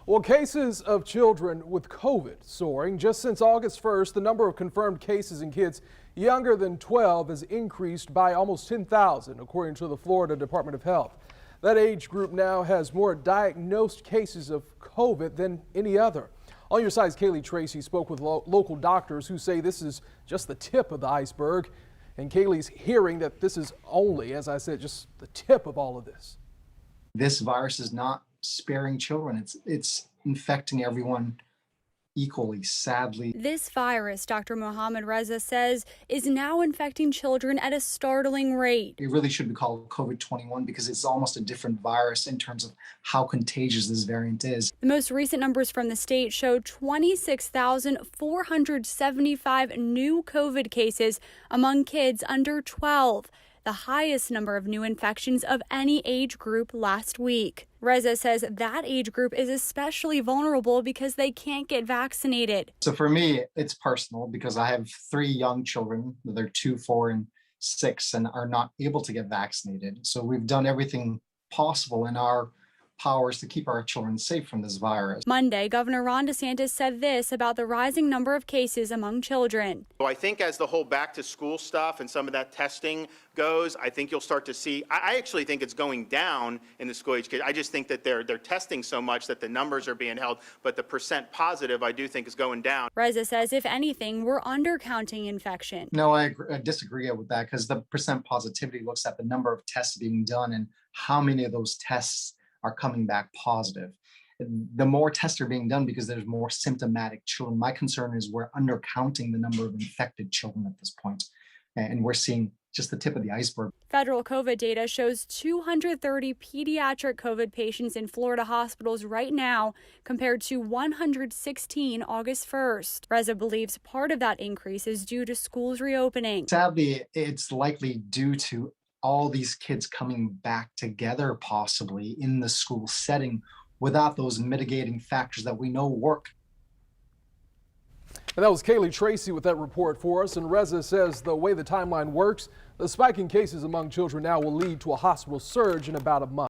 Well, cases of children with COVID soaring. Just since August 1st, the number of confirmed cases in kids younger than 12 has increased by almost 10,000, according to the Florida Department of Health. That age group now has more diagnosed cases of COVID than any other. On your side's Kaylee Tracy spoke with local doctors who say this is just the tip of the iceberg. And Kaylee's hearing that this is only, as I said, just the tip of all of this. This virus is not sparing children. It's infecting everyone equally, sadly. This virus, Dr. Mohammed Reza says, is now infecting children at a startling rate. It really should be called COVID-21 because it's almost a different virus in terms of how contagious this variant is. The most recent numbers from the state showed 26,475 new COVID cases among kids under 12. The highest number of new infections of any age group last week. Reza says that age group is especially vulnerable because they can't get vaccinated. So for me, it's personal because I have 3 young children. They're 2, 4, and 6 and are not able to get vaccinated. So we've done everything possible in our powers to keep our children safe from this virus. Monday, Governor Ron DeSantis said this about the rising number of cases among children. So I think as the whole back to school stuff and some of that testing goes, I think you'll start to see, I actually think it's going down in the school age kids. I just think that they're testing so much that the numbers are being held, but the percent positive I do think is going down. Reza says if anything, we're undercounting infection. No, I disagree with that because the percent positivity looks at the number of tests being done and how many of those tests are coming back positive. The more tests are being done because there's more symptomatic children. My concern is we're undercounting the number of infected children at this point, and we're seeing just the tip of the iceberg. Federal COVID data shows 230 pediatric COVID patients in Florida hospitals right now compared to 116 August 1st. Reza believes part of that increase is due to schools reopening. Sadly, it's likely due to all these kids coming back together possibly in the school setting without those mitigating factors that we know work. And that was Kaylee Tracy with that report for us. And Reza says the way the timeline works, the spike in cases among children now will lead to a hospital surge in about a month.